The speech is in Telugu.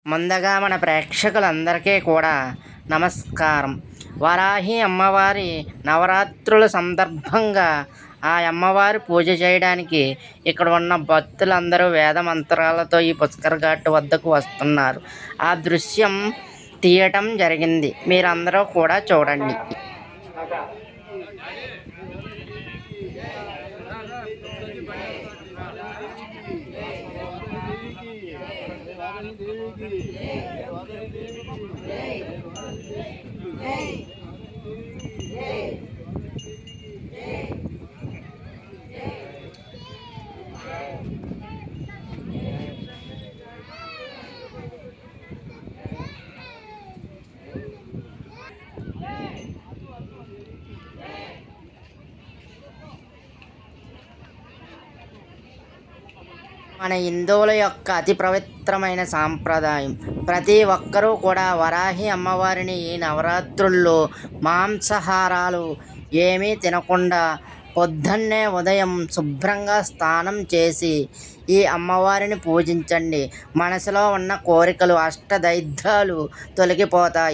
ముందుగా మన ప్రేక్షకులందరికీ కూడా నమస్కారం. వరాహి అమ్మవారి నవరాత్రుల సందర్భంగా ఆ అమ్మవారి పూజ చేయడానికి ఇక్కడ ఉన్న భక్తులందరూ వేద మంత్రాలతో ఈ పుష్కర్ ఘాట్ వద్దకు వస్తున్నారు. ఆ దృశ్యం తీయటం జరిగింది. మీరందరూ కూడా చూడండి. మన హిందువుల యొక్క అతి పవిత్రమైన సాంప్రదాయం. ప్రతి ఒక్కరూ కూడా వరాహి అమ్మవారిని ఈ నవరాత్రుల్లో మాంసాహారాలు ఏమీ తినకుండా పొద్దున్నే ఉదయం శుభ్రంగా స్నానం చేసి ఈ అమ్మవారిని పూజించండి. మనసులో ఉన్న కోరికలు అష్టదైద్యాలు తొలగిపోతాయి.